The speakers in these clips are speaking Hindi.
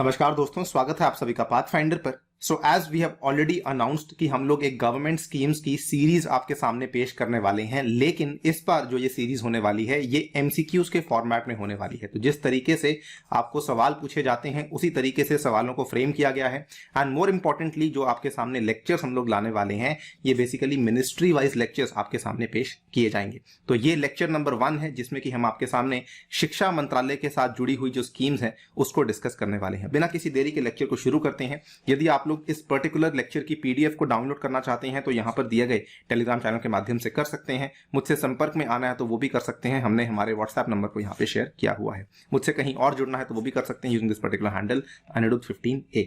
नमस्कार दोस्तों, स्वागत है आप सभी का पाथफाइंडर पर। So as we have already announced कि हम लोग एक गवर्नमेंट स्कीम्स की सीरीज आपके सामने पेश करने वाले हैं, लेकिन इस बार जो ये सीरीज होने वाली है ये एमसीक्यूज के फॉर्मेट में होने वाली है। तो जिस तरीके से आपको सवाल पूछे जाते हैं उसी तरीके से सवालों को फ्रेम किया गया है। एंड मोर इंपॉर्टेंटली जो आपके सामने लेक्चर्स हम लोग लाने वाले हैं ये बेसिकली मिनिस्ट्री वाइज लेक्चर्स आपके सामने पेश किए जाएंगे। तो ये लेक्चर नंबर 1 है जिसमें कि हम आपके सामने शिक्षा मंत्रालय के साथ जुड़ी हुई जो स्कीम्स हैं उसको डिस्कस करने वाले हैं। बिना किसी देरी के लेक्चर को शुरू करते हैं। यदि आप लोग इस पर्टिकुलर लेक्चर की पीडीएफ को डाउनलोड करना चाहते हैं तो यहां पर दिए गए टेलीग्राम चैनल के माध्यम से कर सकते हैं। मुझसे संपर्क में आना है तो वो भी कर सकते हैं, हमने हमारे व्हाट्सएप नंबर को यहां पे शेयर किया हुआ है। मुझसे कहीं और जुड़ना है तो वो भी कर सकते हैं using this particular handle anirudh15a।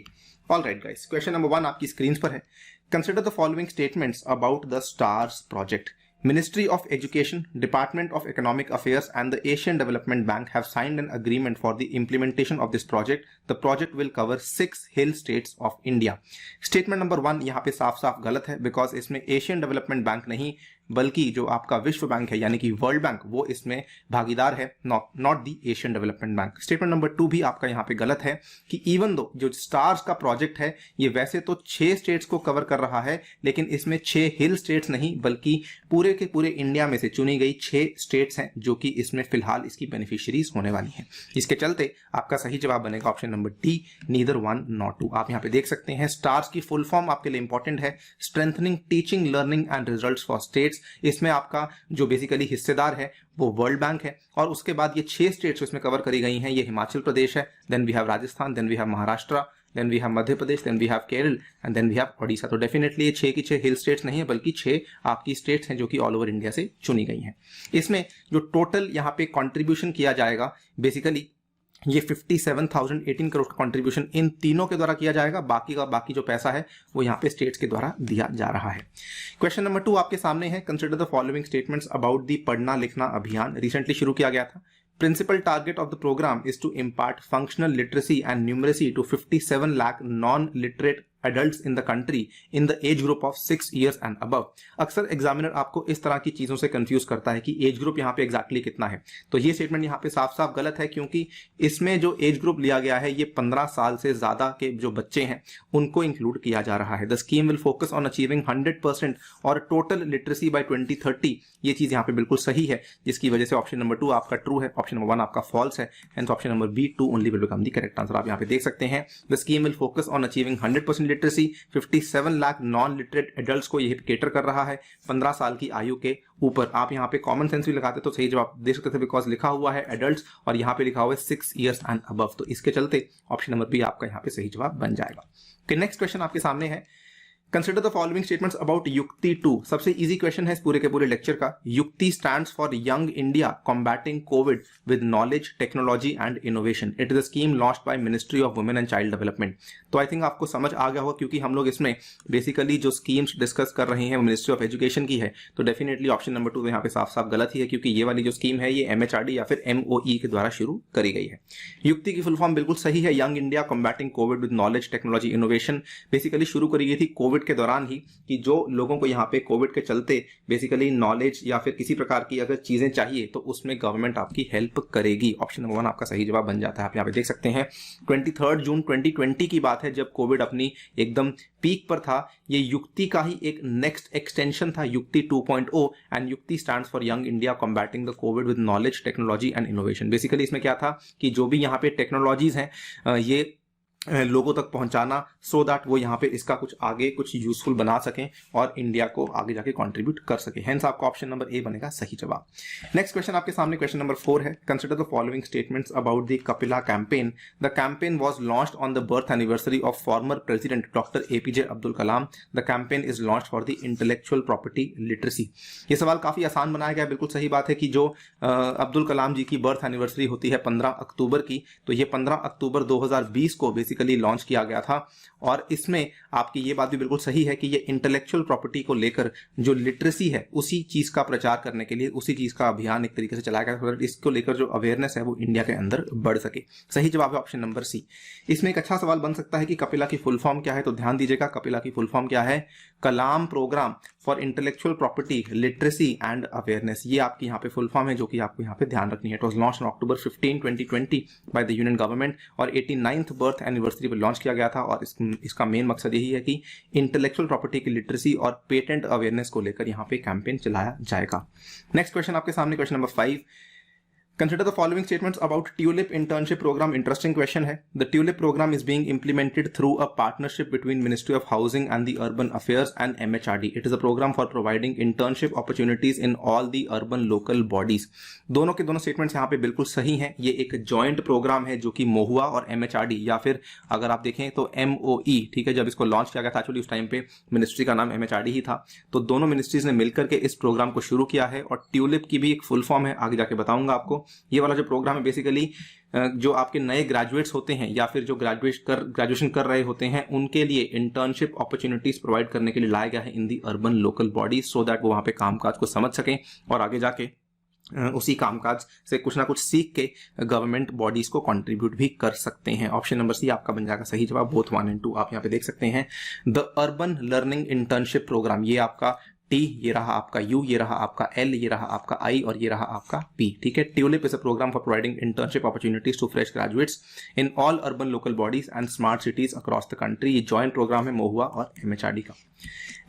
Alright guys, question number 1 आपकी स्क्रीन पर है। Consider the following statements about the stars project. Ministry of Education, Department of Economic Affairs and the Asian Development Bank have signed an agreement for the implementation of this project. The project will cover 6 hill states of India. Statement number 1 यहाँ पे साफ साफ गलत है, बिकॉज इसमें एशियन डेवलपमेंट बैंक नहीं बल्कि जो आपका विश्व बैंक है यानी कि वर्ल्ड बैंक वो इसमें भागीदार है, not the Asian development bank. Statement number 2 भी आपका यहाँ पे गलत है कि इवन दो जो स्टार्स का प्रोजेक्ट है ये वैसे तो 6 स्टेट्स को कवर कर रहा है, लेकिन इसमें 6 हिल स्टेट्स नहीं बल्कि पूरे के पूरे इंडिया में से चुनी गई 6 स्टेट्स हैं जो कि इसमें फिलहाल इसकी बेनिफिशियरीज होने वाली हैं। इसके चलते आपका सही जवाब बनेगा option number D, neither 1 not 2। आप यहाँ पे देख सकते हैं स्टार्स की फुल फॉर्म आपके लिए इंपॉर्टेंट है, strengthening teaching learning and results for states. इसमें आपका जो बेसिकली हिस्सेदार है वो वर्ल्ड बैंक है और उसके बाद ये 6 स्टेट्स इसमें कवर करी गई हैं। ये हिमाचल प्रदेश है, then we have Rajasthan, then we have Maharashtra, then we have Madhya Pradesh, then we have Kerala and then we have Odisha. तो डेफिनेटली ये 6 की 6 हिल स्टेट्स नहीं है बल्कि 6 आपकी स्टेट्स हैं जो कि ऑल ओवर इंडिया से चुनी गई हैं। इसमें जो टोटल यहाँ पे कंट्रीब्यूशन किया जाएगा बेसिकली ये 57,018 करोड़ का कंट्रीब्यूशन इन तीनों के द्वारा किया जाएगा। बाकी जो पैसा है वो यहाँ पे स्टेट्स के द्वारा दिया जा रहा है। क्वेश्चन नंबर 2 आपके सामने है। Consider the following statements about the पढ़ना लिखना अभियान। रिसेंटली शुरू किया गया था। Principal target of the program is to impart functional literacy and numeracy to 57 lakh non-literate adults in the country in the age group of 6 years and above। अक्सर एग्जामिनर आपको इस तरह की चीजों से कंफ्यूज करता है कि एज ग्रुप यहाँ पे एग्जैक्टली कितना है। तो ये स्टेटमेंट यहाँ पे साफ साफ गलत है क्योंकि इसमें जो एज ग्रुप लिया गया है ये 15 साल से ज्यादा के जो बच्चे हैं उनको इंक्लूड किया जा रहा है। The scheme will focus on achieving 100% और टोटल लिटरेसी बाय 2030। ये चीज यहाँ पे बिल्कुल सही है, जिसकी वजह से ऑप्शन नंबर 2 आपका ट्रू है, ऑप्शन नंबर 1 आपका फॉल्स है, and option number B 2 only will become the correct answer. आप यहाँ पे देख सकते हैं the scheme will focus on achieving 100% literacy. 57 lakh non literate adults को यह केटर कर रहा है 15 साल की आयु के ऊपर। आप यहाँ पे कॉमन सेंस भी लगाते तो सही जवाब दे सकते थे, बिकॉज लिखा हुआ है एडल्ट्स और यहाँ पे लिखा हुआ है 6 इयर्स एंड अबव। तो इसके चलते ऑप्शन नंबर बी आपका यहाँ पे सही जवाब बन जाएगा। नेक्स्ट क्वेश्चन आपके सामने है। Consider the following statements about युक्ति 2। सबसे इजी क्वेश्चन है इस पूरे के पूरे लेक्चर का। युक्ति stands for young India combating Covid with knowledge technology and innovation. It is a scheme launched by ministry of women and child development. तो आई थिंक आपको समझ आ गया होगा क्योंकि हम लोग इसमें बेसिकली जो स्कीम्स डिस्कस कर रहे हैं मिनिस्ट्री ऑफ एजुकेशन की है। तो डेफिनेटली ऑप्शन नंबर 2 यहाँ पे साफ साफ गलत ही है क्योंकि ये वाली जो स्कीम है ये MHRD या फिर MOE के द्वारा शुरू करी गई है। युक्ति की फुल फॉर्म बिल्कुल सही है, young India combating Covid with knowledge technology innovation. Basically शुरू करी गई थी कोविड के दौरान ही कि जो लोगों को यहाँ पे कोविड के चलते बेसिकली नॉलेज या फिर किसी प्रकार की अगर चीजें चाहिए तो उसमें गवर्नमेंट आपकी हेल्प करेगी। ऑप्शन नंबर 1 आपका सही जवाब बन जाता है। आप यहाँ पे देख सकते हैं 23 जून 2020 की बात है जब कोविड अपनी एकदम पीक पर था। ये युक्ति का ही एक नेक्स्ट एक्सटेंशन था, युक्ति 2.0, एंड युक्ति stands for young India combating the Covid with knowledge technology and innovation. Basically इसमें क्या था कि जो भी यहाँ पे टेक्नोलॉजीज हैं ये लोगों तक पहुंचाना सो दैट वो यहाँ पे इसका कुछ आगे कुछ यूजफुल बना सकें और इंडिया को आगे जाके कंट्रीब्यूट कर सके। हेंस आपका ऑप्शन नंबर ए बनेगा सही जवाब। नेक्स्ट क्वेश्चन आपके सामने क्वेश्चन नंबर 4 है। Consider the following statements about the Kapila campaign. The campaign was launched on the birth anniversary of former president doctor APJ Abdul Kalam. The campaign is launched for the intellectual property literacy. ये सवाल काफी आसान बनाया गया, बिल्कुल सही बात है कि जो अब्दुल कलाम जी की बर्थ एनिवर्सरी होती है 15 अक्टूबर की, तो ये 15 अक्टूबर 2020 को बेसिकली लॉन्च किया गया था। और इसमें आपकी ये बात भी बिल्कुल सही है कि ये इंटेलेक्चुअल प्रॉपर्टी को लेकर जो लिटरेसी है उसी चीज का प्रचार करने के लिए उसी चीज का अभियान एक तरीके से चलाया गया था, इसको लेकर जो अवेयरनेस है वो इंडिया के अंदर बढ़ सके। सही जवाब है ऑप्शन नंबर सी। इसमें एक अच्छा सवाल बन सकता है कि कपिला की फुल फॉर्म क्या है, तो ध्यान दीजिएगा कपिला की फुल फॉर्म क्या है, Kalam programme for intellectual property literacy and awareness. ये आपकी यहाँ पे फुल फॉर्म है जो कि आपको यहाँ पे ध्यान रखनी है। It was launched on October 15, 2020 by the union government और 89th बर्थ एनिवर्सरी एनिवर्सरी पर लॉन्च किया गया था और इसका मेन मकसद यही है कि इंटेलेक्चुअल प्रॉपर्टी की लिटरेसी और पेटेंट अवेयरनेस को लेकर यहाँ पे कैंपेन चलाया जाएगा। नेक्स्ट क्वेश्चन आपके सामने, question number 5, Consider the following statements about TULIP internship program. Interesting question है. The TULIP program is being implemented through a partnership between Ministry of Housing and the Urban Affairs and MHRD. It is a program for providing internship opportunities in all the urban local bodies. दोनों के दोनों statements यहाँ पे बिल्कुल सही हैं. ये एक joint program है जो कि MOHUA और MHRD या फिर अगर आप देखें तो MOE, ठीक है, जब इसको लॉन्च किया गया था एक्चुअली उस टाइम पे मिनिस्ट्री का नाम MHRD ही था, तो दोनों मिनिस्ट्रीज ने मिलकर के इस प्रोग्राम को शुरू किया है और ट्यूलिप की भी एक फुल फॉर्म है, आगे जाके बताऊंगा आपको। ये वाला जो प्रोग्राम है बेसिकली जो आपके नए ग्रेजुएट्स होते हैं या फिर जो ग्रेजुएशन कर रहे होते हैं उनके लिए इंटर्नशिप अपॉर्चुनिटीज प्रोवाइड करने के लिए लाया गया है in the urban local bodies, so that वो वहां पे कामकाज को समझ सकें और आगे जाके उसी कामकाज से कुछ ना कुछ सीख के गवर्नमेंट बॉडीज को कंट्रीब्यूट भी कर सकते हैं। ऑप्शन नंबर सी आपका बन जाएगा सही जवाब। बोथ 1 और 2 आप यहाँ पे देख सकते हैं। The urban learning internship programme, ये आपका T, ये रहा आपका U, ये रहा आपका L, ये रहा आपका I और ये रहा आपका P, ठीक है। TULIP is a programme for providing internship opportunities to fresh graduates in all urban local bodies and smart cities across the country. ये जॉइंट प्रोग्राम है मोहुआ और MHRD का।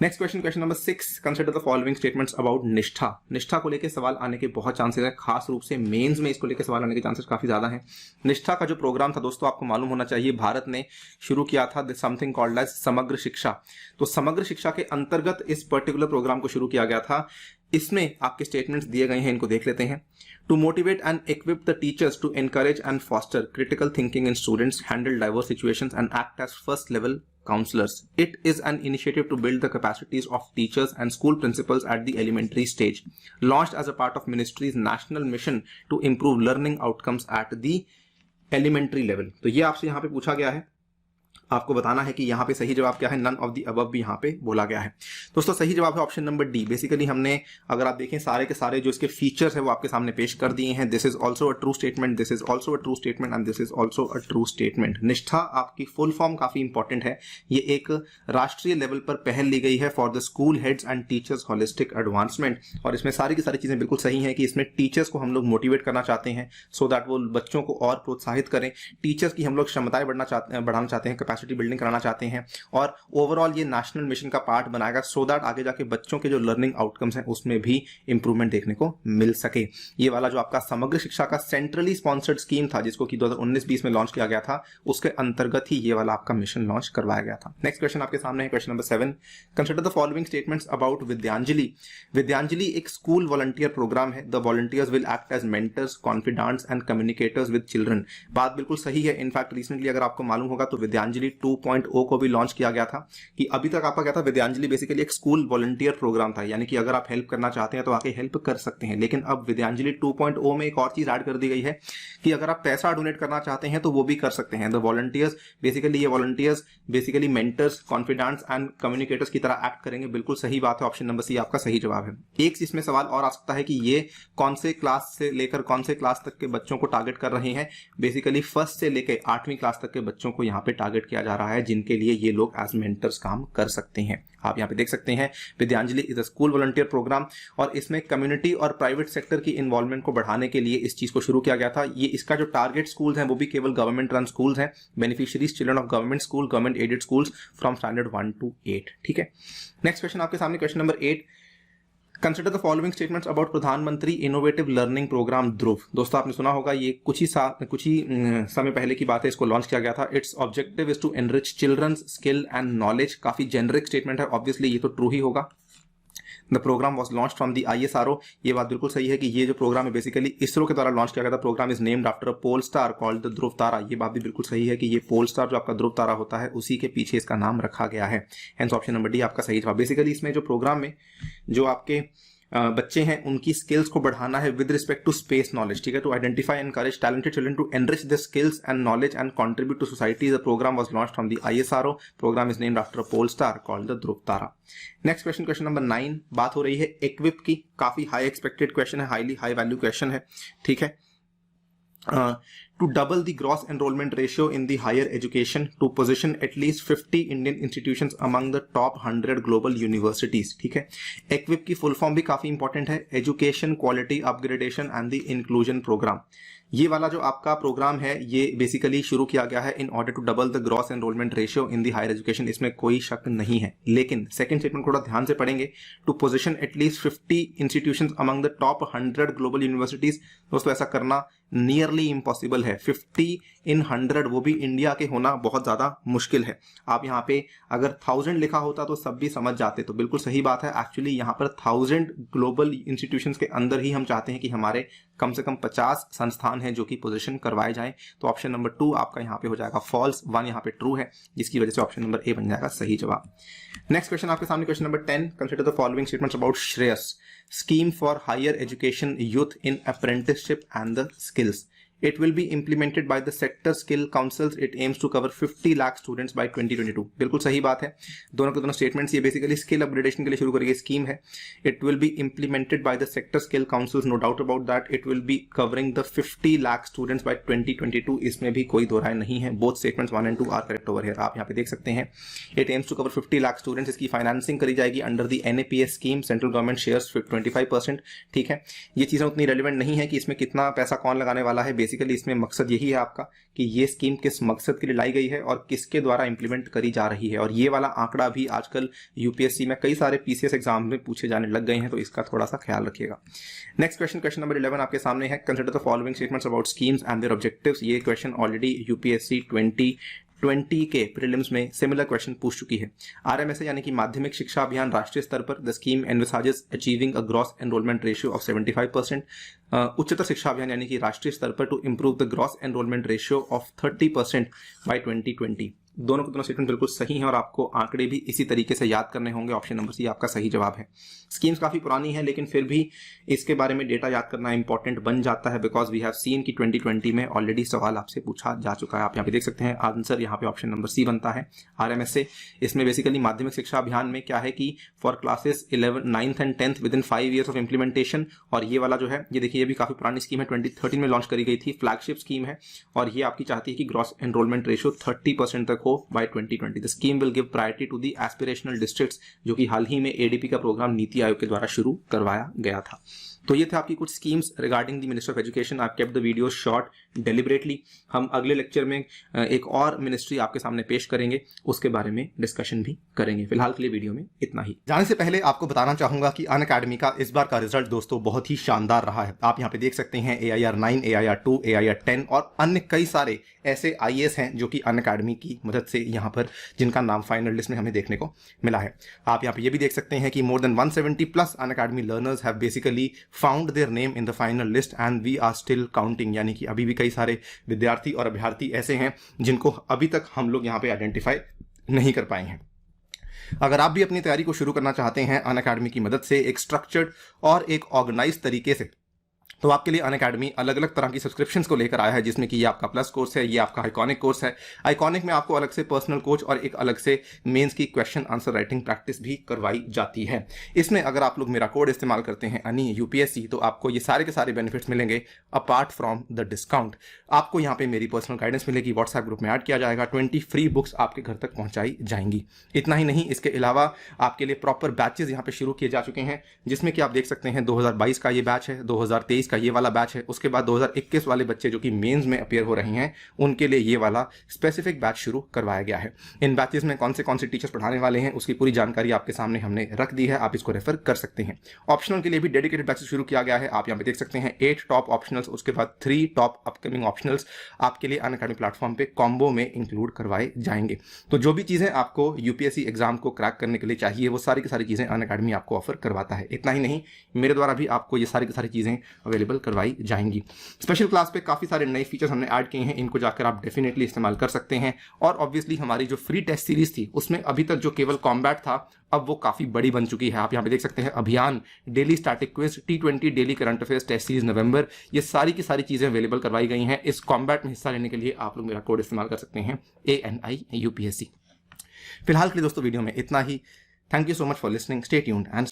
Next question, question number 6, consider the following statements about Nishtha. Nishtha को लेकर सवाल आने के बहुत चांसेस है, खास रूप से मेंस में इसको लेकर सवाल आने के चांसेस काफी ज्यादा हैं। निष्ठा का जो प्रोग्राम था दोस्तों आपको मालूम होना चाहिए, भारत ने शुरू किया था समथिंग कॉल्ड एज समग्र शिक्षा। तो समग्र शिक्षा के अंतर्गत इस पर्टिकुलर प्रोग्राम को शुरू किया गया था। इसमें आपके स्टेटमेंट्स दिए गए हैं, इनको देख लेते हैं। To motivate and equip the teachers to encourage and foster critical thinking in students, handle diverse situations and act as first level counselors. It is an initiative to build the capacities of teachers and school principals at the elementary stage, launched as a part of ministry's national mission to improve learning outcomes at the elementary level. तो ये आपसे यहाँ पे पूछा गया है, आपको बताना है कि यहाँ पे सही जवाब क्या है। नन ऑफ द अबव भी यहाँ पे बोला गया है। दोस्तों सही जवाब है ऑप्शन नंबर डी। बेसिकली हमने अगर आप देखें सारे के सारे जो इसके फीचर्स है वो आपके सामने पेश कर दिए हैं। This is also a true statement, this is also a true statement and this is also a true statement. निष्ठा आपकी फुल फॉर्म काफी इंपॉर्टेंट है। ये एक राष्ट्रीय लेवल पर पहल ली गई है for the school heads and teachers holistic advancement, और इसमें सारी की सारी चीजें बिल्कुल सही है कि इसमें टीचर्स को हम लोग मोटिवेट करना चाहते हैं सो दैट वो बच्चों को और प्रोत्साहित करें। टीचर्स की हम लोग क्षमताएं बढ़ाना चाहते हैं, कैपेसिटी बिल्डिंग कराना चाहते हैं और ओवरऑल ये नेशनल मिशन का पार्ट बनाएगा सो दैट आगे जाके बच्चों के जो लर्निंग आउटकम्स हैं उसमें भी इंप्रूवमेंट देखने को मिल सके। ये वाला जो आपका समग्र शिक्षा का सेंट्रली स्पॉन्सर्ड स्कीम था जिसको कि 2019-20 में लॉन्च किया गया था, उसके अंतर्गत ही ये वाला आपका मिशन लॉन्च करवाया गया था। नेक्स्ट क्वेश्चन आपके सामने है, question number 7, consider the following statements about Vidyanjali. Vidyanjali एक स्कूल वॉलंटियर प्रोग्राम है। The volunteers will act as mentors, confidants and communicators with children. बात बिल्कुल सही है। इनफैक्ट रिसेंटली अगर आपको मालूम होगा तो विद्यांजलि 2.0 को भी लॉन्च किया गया था। कि अभी तक आपका क्या था, विद्यांजलि बेसिकली एक स्कूल वॉलंटियर प्रोग्राम था, यानी कि अगर आप हेल्प करना चाहते हैं तो आके हेल्प कर सकते हैं। लेकिन अब विद्यांजलि 2.0 में एक और चीज ऐड कर दी गई है कि अगर आप पैसा डोनेट करना चाहते हैं तो वो भी कर सकते हैं। द वॉलंटियर्स बेसिकली, ये volunteers basically mentors, confidants and communicators की तरह एक्ट करेंगे। बिल्कुल सही बात है, ऑप्शन नंबर सी आपका सही जवाब है। एक इसमें सवाल और आ सकता है कि ये कौन से क्लास से लेकर कौन से क्लास तक के बच्चों को टारगेट कर रहे हैं। बेसिकली फर्स्ट से लेकर 8वीं क्लास तक के बच्चों को यहाँ पे टारगेट किया जा रहा है, जिनके लिए ये लोग एज मेंटर्स काम कर सकते हैं। आप यहाँ पे देख सकते हैं Vidyanjali is a school volunteer programme और इसमें कम्युनिटी और प्राइवेट सेक्टर की इन्वॉल्वमेंट को बढ़ाने के लिए इस चीज को शुरू किया गया था। ये इसका जो टारगेट स्कूल्स हैं वो भी केवल गवर्नमेंट रन स्कूल्स हैं। Beneficiaries children of government school, government aided schools from standard 1 to 8, ठीक है। नेक्स्ट क्वेश्चन आपके सामने, question number 8, consider the following statements about प्रधानमंत्री इनोवेटिव लर्निंग प्रोग्राम ध्रुव। दोस्तों आपने सुना होगा, ये कुछ ही समय पहले की बात है, इसको लॉन्च किया गया था। Its objective is to enrich children's skill and knowledge. काफी जेनरिक स्टेटमेंट है, ऑब्वियसली ये तो ट्रू ही होगा। The programme was launch from the ISRO। ये बात बिल्कुल सही है कि ये जो प्रोग्राम है बेसिकली इसरो के द्वारा लॉन्च किया गया था। Programme is named after a pole star called the Dhruv Tara. ये बात भी बिल्कुल सही है कि ये पोल स्टार जो आपका ध्रुव तारा होता है उसी के पीछे इसका नाम रखा गया है। हेंस ऑप्शन नंबर डी आपका सही जवाब। बेसिकली इसमें जो प्रोग्राम में जो आपके बच्चे हैं उनकी स्किल्स को बढ़ाना है with respect to space knowledge, ठीक है। To identify and encourage talented children to enrich the skills and knowledge and contribute to society. The programme was launched from the ISRO। Programme is named after a pole star called the Dhruv Tara. Next question, question number 9, बात हो रही है इक्विप की। काफी हाई एक्सपेक्टेड क्वेश्चन है, हाई वैल्यू क्वेश्चन है, ठीक है। To double the gross enrollment ratio in the higher education to position at least 50 Indian institutions among the top 100 global universities, ठीक है। इक्विप की फुल फॉर्म भी काफी इंपॉर्टेंट है, education quality upgradation and the inclusion programme. ये वाला जो आपका प्रोग्राम है ये बेसिकली शुरू किया गया है in order to double the gross enrolment ratio in the higher education, इसमें कोई शक नहीं है। लेकिन सेकंड स्टेटमेंट थोड़ा ध्यान से पढ़ेंगे, to position at least 50 institutions among the top 100 global universities. दोस्तों ऐसा करना नियरली इम्पॉसिबल है। 50 इन 100 वो भी इंडिया के होना बहुत ज्यादा मुश्किल है। आप यहाँ पे अगर 1000 लिखा होता तो सब भी समझ जाते, तो बिल्कुल सही बात है। एक्चुअली यहाँ पर 1000 ग्लोबल इंस्टीट्यूशंस के अंदर ही हम चाहते हैं कि हमारे कम से कम 50 संस्थान हैं जो कि पोजीशन करवाए जाएं। तो ऑप्शन नंबर 2 आपका यहाँ पे हो जाएगा फॉल्स, 1 यहाँ पे ट्रू है, जिसकी वजह से ऑप्शन नंबर ए बन जाएगा सही जवाब। नेक्स्ट क्वेश्चन आपके सामने, question number 10, consider the following statements about Shreyas scheme for higher education youth in apprenticeship and the skills. It will be implemented by the sector skill councils. It aims to cover 50 lakh students by 2022. बिल्कुल सही बात है। दोनों के दोनों स्टेटमेंट्स ये बेसिकली स्किल अपग्रेडेशन के लिए शुरू करी गई स्कीम है। It will be implemented by the sector skill councils, no doubt about that. It will be covering the 50 lakh students by 2022. इसमें भी कोई दो राय नहीं है। Both statements 1 and 2 are correct over here. आप यहाँ पे देख सकते हैं। It aims to cover 50 lakh students. इसकी फाइनेंसिंग करी जाएगी under the NAPS scheme, central government shares 25%। ठीक है, ये चीजें उतनी रेलिवेंट नहीं है कि इसमें कितना पैसा कौन लगाने वाला है। बेसिकली इसमें मकसद यही है आपका कि ये स्कीम किस मकसद के लिए लाई गई है और किसके द्वारा इंप्लीमेंट करी जा रही है। और ये वाला आंकड़ा भी आजकल यूपीएससी में कई सारे पीसीएस एग्जाम में पूछे जाने लग गए हैं, तो इसका थोड़ा सा ख्याल रखिएगा। नेक्स्ट क्वेश्चन, क्वेश्चन नंबर 11 आपके सामने है, consider the following statements about schemes and their objectives. ये क्वेश्चन ऑलरेडी यूपीएससी 2020 के प्रीलिम्स में सिमिलर क्वेश्चन पूछ चुकी है। आरएमएसए यानी कि माध्यमिक शिक्षा अभियान राष्ट्रीय स्तर पर the scheme envisages achieving a gross enrolment ratio of 75%। उच्चतर शिक्षा अभियान यानी कि राष्ट्रीय स्तर पर to improve the gross enrolment ratio of 30% by 2020। दोनों के दोनों स्टेटमेंट बिल्कुल सही हैं और आपको आंकड़े भी इसी तरीके से याद करने होंगे। ऑप्शन नंबर सी आपका सही जवाब है। स्कीम्स काफी पुरानी है लेकिन फिर भी इसके बारे में डेटा याद करना इंपॉर्टेंट बन जाता है, बिकॉज वी हैव सीन कि 2020 में ऑलरेडी सवाल आपसे पूछा जा चुका है। आप यहाँ पे देख सकते हैं आंसर यहाँ पे ऑप्शन नंबर सी बनता है, आरएमएसए। इसमें बेसिकली माध्यमिक शिक्षा अभियान में क्या है कि for classes 11, 9th and 10th with in 5 years of implementation. और ये वाला जो है ये देखिए ये भी काफी पुरानी स्कीम है, 2013 में लॉन्च करी गई थी, फ्लैगशिप स्कीम है। और ये आपकी चाहती है कि ग्रॉस एनरोलमेंट रेशियो 30% तक हो bye 2020। The scheme will give priority to the aspirational districts, जो कि हाल ही में एडीपी का प्रोग्राम नीति आयोग के द्वारा शुरू करवाया गया था। तो ये थे आपकी कुछ schemes regarding the ministry of education. I kept the video short deliberately. हम अगले लेक्चर में एक और मिनिस्ट्री आपके सामने पेश करेंगे, उसके बारे में डिस्कशन भी करेंगे। फिलहाल के लिए वीडियो में इतना ही। जाने से पहले आपको बताना चाहूंगा कि अनअकैडमी का इस बार का रिजल्ट दोस्तों बहुत ही शानदार रहा है। आप यहाँ पे देख सकते हैं AIR 9, AIR 2, AIR 10 और अन्य कई सारे ऐसे IAS हैं जो कि अनअकैडमी की मदद से यहाँ पर जिनका नाम फाइनल लिस्ट में हमें देखने को मिला है। आप यहाँ पे ये भी देख सकते हैं कि more than 170 plus Unacademy learners have basically found their name in the final list and we are still counting, यानी कि अभी भी कई सारे विद्यार्थी और अभ्यर्थी ऐसे हैं जिनको अभी तक हम लोग यहाँ पे आइडेंटिफाई नहीं कर पाए हैं। अगर आप भी अपनी तैयारी को शुरू करना चाहते हैं अनअकैडमी की मदद से एक स्ट्रक्चर्ड और एक ऑर्गेनाइज तरीके से, तो आपके लिए अनअकैडमी अलग अलग तरह की सब्सक्रिप्शंस को लेकर आया है, जिसमें कि ये आपका प्लस कोर्स है, ये आपका आइकॉनिक कोर्स है। आइकॉनिक में आपको अलग से पर्सनल कोच और एक अलग से मेंस की क्वेश्चन आंसर राइटिंग प्रैक्टिस भी करवाई जाती है। इसमें अगर आप लोग मेरा कोड इस्तेमाल करते हैं अनि यूपीएससी, तो आपको ये सारे के सारे बेनिफिट्स मिलेंगे अपार्ट फ्रॉम द डिस्काउंट। आपको यहाँ पे मेरी पर्सनल गाइडेंस मिलेगी, व्हाट्सएप ग्रुप में ऐड किया जाएगा, 20 फ्री बुक्स आपके घर तक पहुंचाई जाएंगी। इतना ही नहीं, इसके अलावा आपके लिए प्रॉपर बैचेज यहाँ पे शुरू किए जा चुके हैं, जिसमें कि आप देख सकते हैं 2022 का ये बैच है, 2023 का ये वाला बैच है, उसके बाद 2021 वाले बच्चे जो कि मेंस में अपीयर हो रहे हैं उनके लिए ये वाला स्पेसिफिक बैच शुरू करवाया गया है। इन बैचेस में कौन से टीचर्स पढ़ाने वाले हैं उसकी पूरी जानकारी आपके सामने हमने रख दी है, आप इसको रेफर कर सकते हैं। ऑप्शनल के लिए भी डेडिकेटेड बैचेस शुरू किया गया है। आप यहाँ पे देख सकते हैं 8 टॉप ऑप्शनल्स, उसके बाद 3 टॉप अपकमिंग ऑप्शनल्स आपके लिए अनअकैडमी प्लेटफॉर्म पे कॉम्बो में इंक्लूड करवाए जाएंगे। तो जो भी चीजें आपको यूपीएससी एग्जाम को क्रैक करने के लिए चाहिए वो सारी की सारी चीजें अनअकैडमी आपको ऑफर करवाता है। इतना ही नहीं, मेरे द्वारा भी आपको ये सारी की सारी चीजें अवेलेबल करवाई जाएंगी। स्पेशल क्लास पे काफी सारे नए फीचर्स हमने ऐड किए हैं, इनको जाकर आप डेफिनेटली इस्तेमाल कर सकते हैं। और ऑब्वियसली हमारी जो फ्री टेस्ट सीरीज थी उसमें अभी तक जो केवल कॉम्बैट था अब वो काफी बड़ी बन चुकी है। आप यहाँ पे देख सकते हैं अभियान, daily static quiz, T20 daily current affairs test series नवंबर, ये सारी की सारी चीजें अवेलेबल करवाई गई हैं। इस कॉम्बैट में हिस्सा लेने के लिए आप लोग मेरा कोड इस्तेमाल कर सकते हैं ANI UPSC। फिलहाल के लिए दोस्तों वीडियो में इतना ही। Thank you so much for listening, stay tuned and